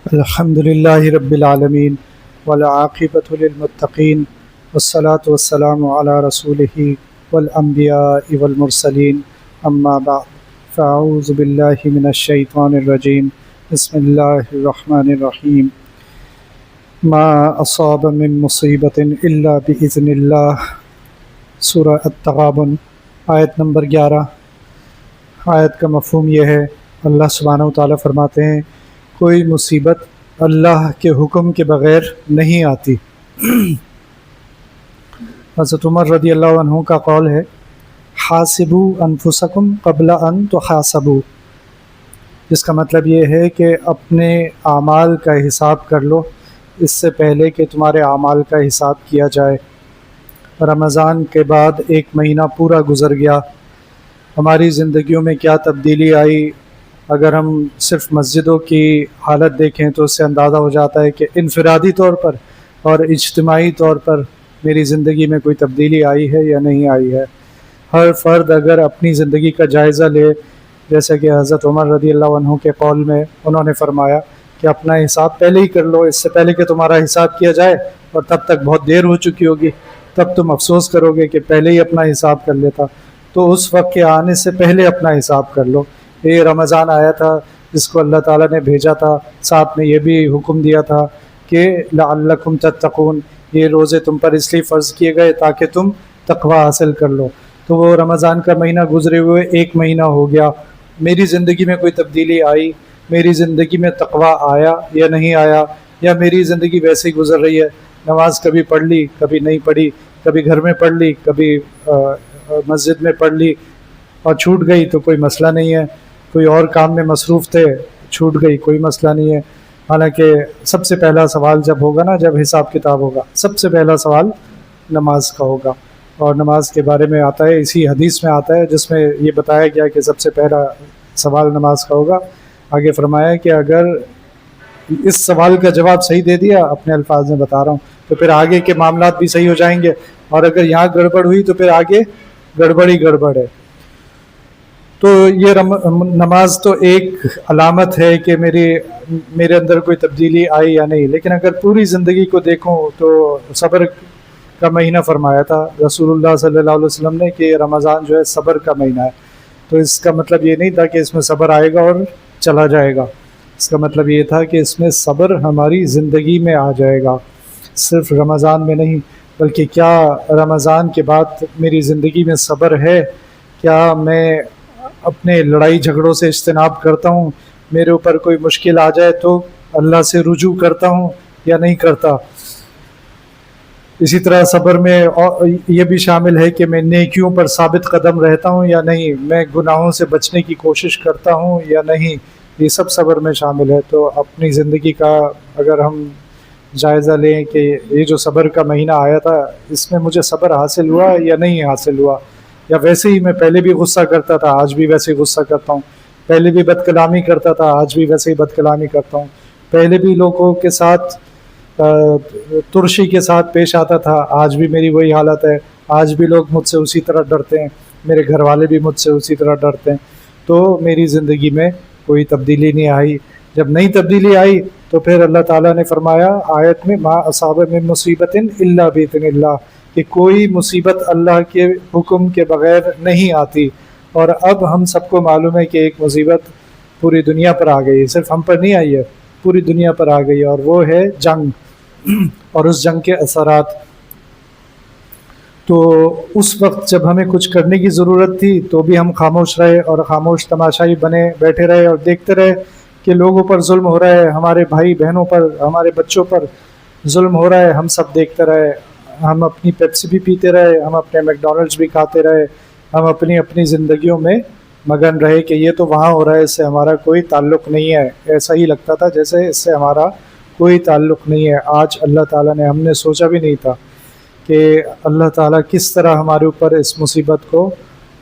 الحمد لله رب العالمين والعاقبة للمتقين والصلاة والسلام على رسوله والأنبياء والمرسلين أما بعد فأعوذ بالله من الشيطان الرجيم بسم الله الرحمن الرحيم ما أصاب من مصيبة إلا بإذن الله سورہ التغابن آیت نمبر 11۔ آیت کا مفہوم یہ ہے، اللہ سبحانہ وتعالیٰ فرماتے ہیں کوئی مصیبت اللہ کے حکم کے بغیر نہیں آتی۔ حضرت عمر رضی اللہ عنہ کا قول ہے، حاسبوا انفسکم قبل ان تحاسبوا، جس کا مطلب یہ ہے کہ اپنے اعمال کا حساب کر لو اس سے پہلے کہ تمہارے اعمال کا حساب کیا جائے۔ رمضان کے بعد ایک مہینہ پورا گزر گیا، ہماری زندگیوں میں کیا تبدیلی آئی۔ اگر ہم صرف مسجدوں کی حالت دیکھیں تو اس سے اندازہ ہو جاتا ہے کہ انفرادی طور پر اور اجتماعی طور پر میری زندگی میں کوئی تبدیلی آئی ہے یا نہیں آئی ہے۔ ہر فرد اگر اپنی زندگی کا جائزہ لے، جیسے کہ حضرت عمر رضی اللہ عنہ کے قول میں انہوں نے فرمایا کہ اپنا حساب پہلے ہی کر لو، اس سے پہلے کہ تمہارا حساب کیا جائے اور تب تک بہت دیر ہو چکی ہوگی، تب تم افسوس کرو گے کہ پہلے ہی اپنا حساب کر لیتا۔ تو اس وقت کے آنے سے پہلے اپنا حساب کر لو۔ یہ رمضان آیا تھا جس کو اللہ تعالیٰ نے بھیجا تھا، ساتھ میں یہ بھی حکم دیا تھا کہ لعلکم تتقون، یہ روزے تم پر اس لیے فرض کیے گئے تاکہ تم تقوی حاصل کر لو۔ تو وہ رمضان کا مہینہ گزرے ہوئے ایک مہینہ ہو گیا، میری زندگی میں کوئی تبدیلی آئی؟ میری زندگی میں تقوی آیا یا نہیں آیا؟ یا میری زندگی ویسے ہی گزر رہی ہے؟ نماز کبھی پڑھ لی، کبھی نہیں پڑھی، کبھی گھر میں پڑھ لی، کبھی مسجد میں پڑھ لی اور چھوٹ گئی تو کوئی مسئلہ نہیں ہے، کوئی اور کام میں مصروف تھے چھوٹ گئی، کوئی مسئلہ نہیں ہے۔ حالانکہ سب سے پہلا سوال جب ہوگا نا، جب حساب کتاب ہوگا، سب سے پہلا سوال نماز کا ہوگا، اور نماز کے بارے میں آتا ہے، اسی حدیث میں آتا ہے جس میں یہ بتایا گیا کہ سب سے پہلا سوال نماز کا ہوگا۔ آگے فرمایا کہ اگر اس سوال کا جواب صحیح دے دیا، اپنے الفاظ میں بتا رہا ہوں، تو پھر آگے کے معاملات بھی صحیح ہو جائیں گے، اور اگر یہاں گڑبڑ ہوئی تو پھر آگے گڑبڑ ہی گڑبڑ ہے۔ تو یہ نماز تو ایک علامت ہے کہ میرے اندر کوئی تبدیلی آئی یا نہیں، لیکن اگر پوری زندگی کو دیکھوں تو صبر کا مہینہ فرمایا تھا رسول اللہ صلی اللہ علیہ وسلم نے کہ رمضان جو ہے صبر کا مہینہ ہے۔ تو اس کا مطلب یہ نہیں تھا کہ اس میں صبر آئے گا اور چلا جائے گا، اس کا مطلب یہ تھا کہ اس میں صبر ہماری زندگی میں آ جائے گا، صرف رمضان میں نہیں، بلکہ کیا رمضان کے بعد میری زندگی میں صبر ہے؟ کیا میں اپنے لڑائی جھگڑوں سے اجتناب کرتا ہوں؟ میرے اوپر کوئی مشکل آ جائے تو اللہ سے رجوع کرتا ہوں یا نہیں کرتا؟ اسی طرح صبر میں یہ بھی شامل ہے کہ میں نیکیوں پر ثابت قدم رہتا ہوں یا نہیں، میں گناہوں سے بچنے کی کوشش کرتا ہوں یا نہیں، یہ سب صبر میں شامل ہے۔ تو اپنی زندگی کا اگر ہم جائزہ لیں کہ یہ جو صبر کا مہینہ آیا تھا، اس میں مجھے صبر حاصل ہوا یا نہیں حاصل ہوا، یا ویسے ہی میں پہلے بھی غصہ کرتا تھا، آج بھی ویسے ہی غصہ کرتا ہوں، پہلے بھی بد کلامی کرتا تھا، آج بھی ویسے ہی بد کلامی کرتا ہوں، پہلے بھی لوگوں کے ساتھ ترشی کے ساتھ پیش آتا تھا، آج بھی میری وہی حالت ہے، آج بھی لوگ مجھ سے اسی طرح ڈرتے ہیں، میرے گھر والے بھی مجھ سے اسی طرح ڈرتے ہیں۔ تو میری زندگی میں کوئی تبدیلی نہیں آئی۔ جب نئی تبدیلی آئی تو پھر اللہ تعالیٰ نے فرمایا آیت میں، ما اصاب من مصیبت الا باذن اللہ، کہ کوئی مصیبت اللہ کے حکم کے بغیر نہیں آتی۔ اور اب ہم سب کو معلوم ہے کہ ایک مصیبت پوری دنیا پر آ گئی ہے، صرف ہم پر نہیں آئی ہے، پوری دنیا پر آ گئی ہے، اور وہ ہے جنگ اور اس جنگ کے اثرات۔ تو اس وقت جب ہمیں کچھ کرنے کی ضرورت تھی تو بھی ہم خاموش رہے، اور خاموش تماشائی بنے بیٹھے رہے اور دیکھتے رہے کہ لوگوں پر ظلم ہو رہا ہے، ہمارے بھائی بہنوں پر، ہمارے بچوں پر ظلم ہو رہا ہے، ہم سب دیکھتے رہے، ہم اپنی پیپسی بھی پیتے رہے، ہم اپنے میکڈونلڈس بھی کھاتے رہے، ہم اپنی زندگیوں میں مگن رہے کہ یہ تو وہاں ہو رہا ہے، اس سے ہمارا کوئی تعلق نہیں ہے۔ ایسا ہی لگتا تھا جیسے اس سے ہمارا کوئی تعلق نہیں ہے۔ آج اللہ تعالیٰ نے، ہم نے سوچا بھی نہیں تھا کہ اللہ تعالیٰ کس طرح ہمارے اوپر اس مصیبت کو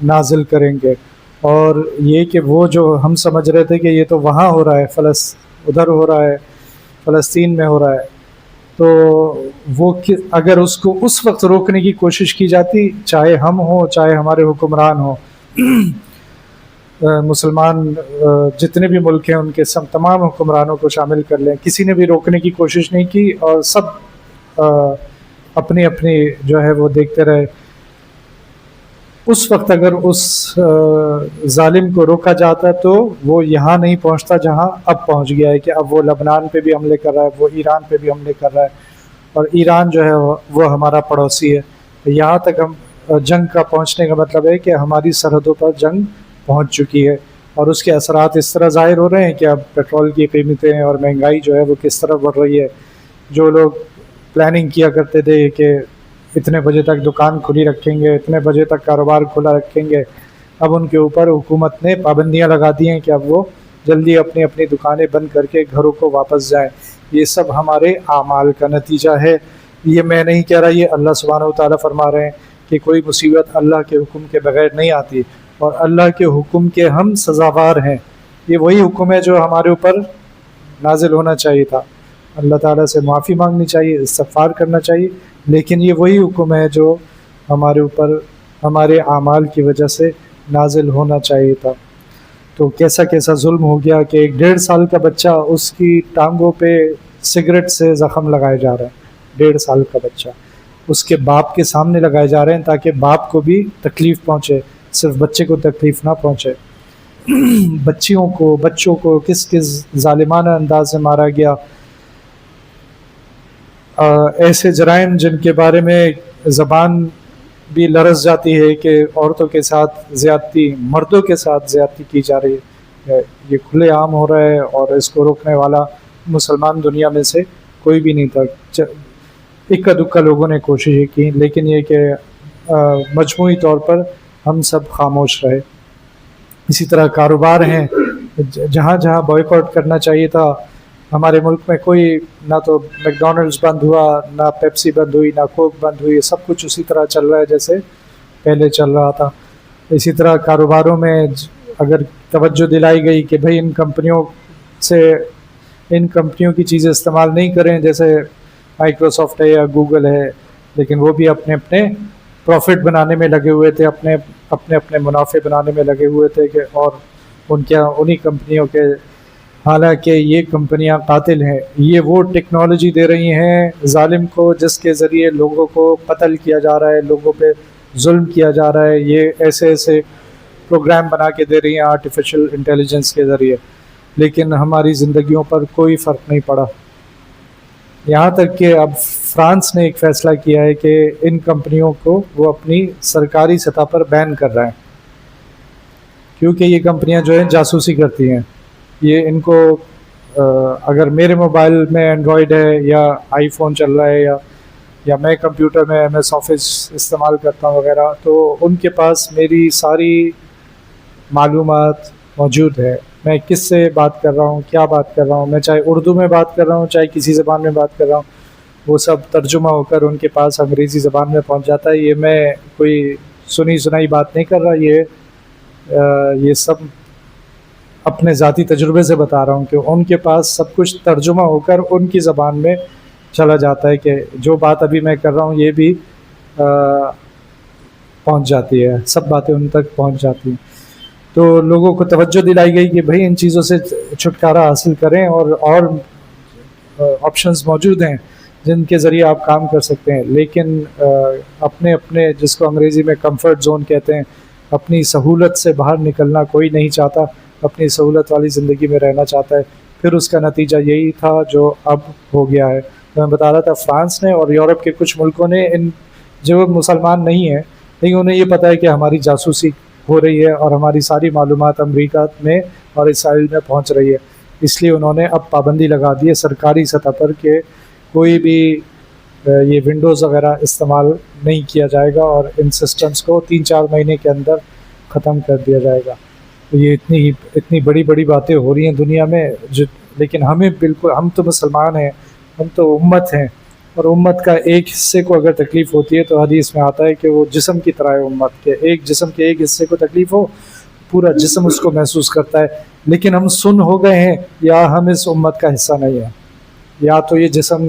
نازل کریں گے، اور یہ کہ وہ جو ہم سمجھ رہے تھے کہ یہ تو وہاں ہو رہا ہے، ادھر ہو رہا ہے، فلسطین میں ہو رہا ہے، تو وہ اگر اس کو اس وقت روکنے کی کوشش کی جاتی، چاہے ہم ہوں چاہے ہمارے حکمران ہوں، مسلمان جتنے بھی ملک ہیں ان کے سب تمام حکمرانوں کو شامل کر لیں، کسی نے بھی روکنے کی کوشش نہیں کی، اور سب اپنی اپنی جو ہے وہ دیکھتے رہے۔ اس وقت اگر اس ظالم کو روکا جاتا تو وہ یہاں نہیں پہنچتا جہاں اب پہنچ گیا ہے، کہ اب وہ لبنان پہ بھی حملے کر رہا ہے، وہ ایران پہ بھی حملے کر رہا ہے، اور ایران جو ہے وہ ہمارا پڑوسی ہے۔ یہاں تک ہم جنگ کا پہنچنے کا مطلب ہے کہ ہماری سرحدوں پر جنگ پہنچ چکی ہے، اور اس کے اثرات اس طرح ظاہر ہو رہے ہیں کہ اب پیٹرول کی قیمتیں اور مہنگائی جو ہے وہ کس طرح بڑھ رہی ہے۔ جو لوگ پلاننگ کیا کرتے تھے کہ اتنے بجے تک دکان کھلی رکھیں گے، اتنے بجے تک کاروبار کھلا رکھیں گے، اب ان کے اوپر حکومت نے پابندیاں لگا دی ہیں کہ اب وہ جلدی اپنی اپنی دکانیں بند کر کے گھروں کو واپس جائیں۔ یہ سب ہمارے اعمال کا نتیجہ ہے، یہ میں نہیں کہہ رہا، یہ اللہ سبحانہ و تعالیٰ فرما رہے ہیں کہ کوئی مصیبت اللہ کے حکم کے بغیر نہیں آتی، اور اللہ کے حکم کے ہم سزاوار ہیں۔ یہ وہی حکم ہے جو ہمارے اوپر نازل ہونا چاہیے تھا، اللہ تعالیٰ سے معافی مانگنی چاہیے، استغفار کرنا چاہیے، لیکن یہ وہی حکم ہے جو ہمارے اوپر ہمارے اعمال کی وجہ سے نازل ہونا چاہیے تھا۔ تو کیسا کیسا ظلم ہو گیا کہ ایک 1.5 سال کا بچہ، اس کی ٹانگوں پہ سگریٹ سے زخم لگائے جا رہے ہیں، 1.5 سال کا بچہ اس کے باپ کے سامنے لگائے جا رہے ہیں تاکہ باپ کو بھی تکلیف پہنچے، صرف بچے کو تکلیف نہ پہنچے۔ بچوں کو کس کس ظالمانہ انداز سے مارا گیا۔ ایسے جرائم جن کے بارے میں زبان بھی لرز جاتی ہے کہ عورتوں کے ساتھ زیادتی، مردوں کے ساتھ زیادتی کی جا رہی ہے، یہ کھلے عام ہو رہا ہے، اور اس کو روکنے والا مسلمان دنیا میں سے کوئی بھی نہیں تھا۔ اکا دکا لوگوں نے کوششیں کی، لیکن یہ کہ مجموعی طور پر ہم سب خاموش رہے۔ اسی طرح کاروبار ہیں، جہاں جہاں بائیکاٹ کرنا چاہیے تھا، ہمارے ملک میں کوئی نہ تو میک ڈونلڈس بند ہوا، نہ پیپسی بند ہوئی، نہ کوک بند ہوئی، سب کچھ اسی طرح چل رہا ہے جیسے پہلے چل رہا تھا۔ اسی طرح کاروباروں میں اگر توجہ دلائی گئی کہ بھئی ان کمپنیوں کی چیزیں استعمال نہیں کریں، جیسے مائکروسافٹ ہے یا گوگل ہے، لیکن وہ بھی اپنے اپنے پروفٹ بنانے میں لگے ہوئے تھے، اپنے منافع بنانے میں لگے ہوئے تھے، کہ اور انہی کمپنیوں کے، حالانکہ یہ کمپنیاں قاتل ہیں، یہ وہ ٹیکنالوجی دے رہی ہیں ظالم کو جس کے ذریعے لوگوں کو قتل کیا جا رہا ہے، لوگوں پہ ظلم کیا جا رہا ہے، یہ ایسے پروگرام بنا کے دے رہی ہیں آرٹیفیشل انٹیلیجنس کے ذریعے، لیکن ہماری زندگیوں پر کوئی فرق نہیں پڑا۔ یہاں تک کہ اب فرانس نے ایک فیصلہ کیا ہے کہ ان کمپنیوں کو وہ اپنی سرکاری سطح پر بین کر رہے ہیں، کیونکہ یہ کمپنیاں جو ہیں جاسوسی کرتی ہیں۔ یہ ان کو اگر میرے موبائل میں اینڈرائڈ ہے یا آئی فون چل رہا ہے یا میں کمپیوٹر میں ایم ایس آفس استعمال کرتا ہوں وغیرہ، تو ان کے پاس میری ساری معلومات موجود ہے، میں کس سے بات کر رہا ہوں، کیا بات کر رہا ہوں، میں چاہے اردو میں بات کر رہا ہوں، چاہے کسی زبان میں بات کر رہا ہوں، وہ سب ترجمہ ہو کر ان کے پاس انگریزی زبان میں پہنچ جاتا ہے۔ یہ میں کوئی سنی سنائی بات نہیں کر رہا، یہ سب اپنے ذاتی تجربے سے بتا رہا ہوں کہ ان کے پاس سب کچھ ترجمہ ہو کر ان کی زبان میں چلا جاتا ہے، کہ جو بات ابھی میں کر رہا ہوں یہ بھی پہنچ جاتی ہے، سب باتیں ان تک پہنچ جاتی ہیں۔ تو لوگوں کو توجہ دلائی گئی کہ بھئی ان چیزوں سے چھٹکارا حاصل کریں، اور آپشنز موجود ہیں جن کے ذریعے آپ کام کر سکتے ہیں، لیکن اپنے جس کو انگریزی میں کمفرٹ زون کہتے ہیں، اپنی سہولت سے باہر نکلنا کوئی نہیں چاہتا، اپنی سہولت والی زندگی میں رہنا چاہتا ہے۔ پھر اس کا نتیجہ یہی تھا جو اب ہو گیا ہے۔ میں بتا رہا تھا فرانس نے اور یورپ کے کچھ ملکوں نے، جو مسلمان نہیں ہیں لیکن انہیں یہ پتہ ہے کہ ہماری جاسوسی ہو رہی ہے اور ہماری ساری معلومات امریکہ میں اور اسرائیل میں پہنچ رہی ہے، اس لیے انہوں نے اب پابندی لگا دی ہے سرکاری سطح پر کہ کوئی بھی یہ ونڈوز وغیرہ استعمال نہیں کیا جائے گا، اور ان سسٹمز کو 3-4 مہینے کے اندر ختم کر دیا جائے گا۔ تو یہ اتنی بڑی باتیں ہو رہی ہیں دنیا میں، لیکن ہمیں بالکل، ہم تو مسلمان ہیں، ہم تو امت ہیں، اور امت کا ایک حصے کو اگر تکلیف ہوتی ہے تو حدیث میں آتا ہے کہ وہ جسم کی طرح ہے، امت کے ایک جسم کے ایک حصے کو تکلیف ہو، پورا جسم اس کو محسوس کرتا ہے۔ لیکن ہم سن ہو گئے ہیں، یا ہم اس امت کا حصہ نہیں ہیں، یا تو یہ جسم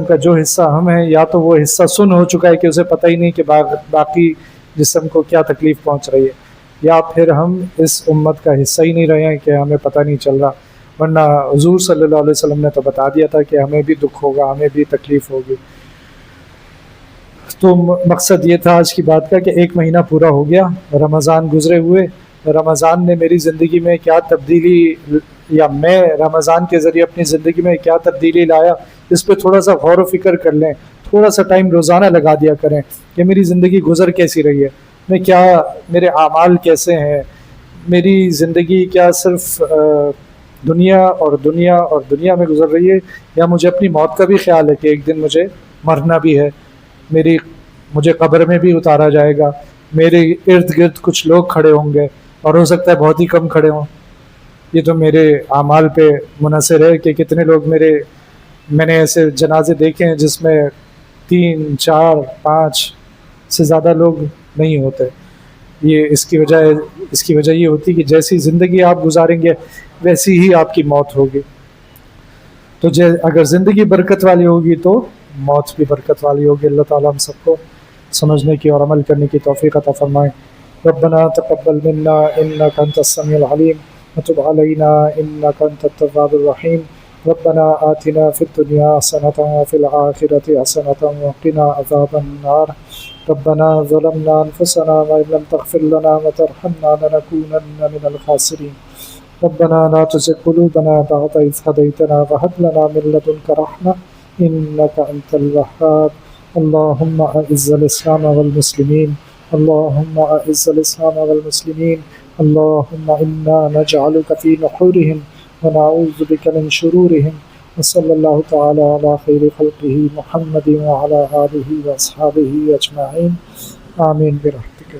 کا جو حصہ ہم ہیں، یا تو وہ حصہ سن ہو چکا ہے کہ اسے پتہ ہی نہیں کہ باقی جسم کو کیا تکلیف پہنچ رہی ہے۔ یا پھر ہم اس امت کا حصہ ہی نہیں رہے ہیں کہ ہمیں پتہ نہیں چل رہا، ورنہ حضور صلی اللہ علیہ وسلم نے تو بتا دیا تھا کہ ہمیں بھی دکھ ہوگا، ہمیں بھی تکلیف ہوگی۔ تو مقصد یہ تھا آج کی بات کا کہ 1 مہینہ پورا ہو گیا، رمضان گزرے ہوئے، رمضان نے میری زندگی میں کیا تبدیلی، یا میں رمضان کے ذریعے اپنی زندگی میں کیا تبدیلی لایا، اس پہ تھوڑا سا غور و فکر کر لیں، تھوڑا سا ٹائم روزانہ لگا دیا کریں کہ میری زندگی گزر کیسی رہی ہے، میں کیا، میرے اعمال کیسے ہیں، میری زندگی کیا صرف دنیا اور دنیا اور دنیا میں گزر رہی ہے، یا مجھے اپنی موت کا بھی خیال ہے کہ ایک دن مجھے مرنا بھی ہے، مجھے قبر میں بھی اتارا جائے گا، میرے ارد گرد کچھ لوگ کھڑے ہوں گے، اور ہو سکتا ہے بہت ہی کم کھڑے ہوں۔ یہ تو میرے اعمال پہ منحصر ہے کہ کتنے لوگ میں نے ایسے جنازے دیکھے ہیں جس میں 3 4 5 سے زیادہ لوگ نہیں ہوتے۔ یہ اس کی وجہ یہ ہوتی کہ جیسی زندگی آپ گزاریں گے ویسی ہی آپ کی موت ہوگی۔ تو اگر زندگی برکت والی ہوگی تو موت بھی برکت والی ہوگی۔ اللہ تعالیٰ ہم سب کو سمجھنے کی اور عمل کرنے کی توفیق عطا فرمائے۔ ربنا تقبل منا انك انت السميع العليم وتب علينا انك انت التواب الرحيم۔ ربنا آتنا في الدنيا حسنة وفي الآخرة حسنة وقنا عذاب النار۔ ربنا ظلمنا انفسنا وإن لم تغفر لنا وترحمنا لنكونن من الخاسرين۔ ربنا لا تزغ قلوبنا بعد إذ هديتنا وهب لنا من لدنك رحمة إنك أنت الوهاب۔ اللهم أعز الإسلام والمسلمين، اللهم أعز الإسلام والمسلمين، اللهم إنا نجعلك في نحورهم ونعوذ بك من شرورهم۔ وصلى الله تعالى على خير خلقه محمد وعلى آله وأصحابه أجمعين، آمين برحمتك۔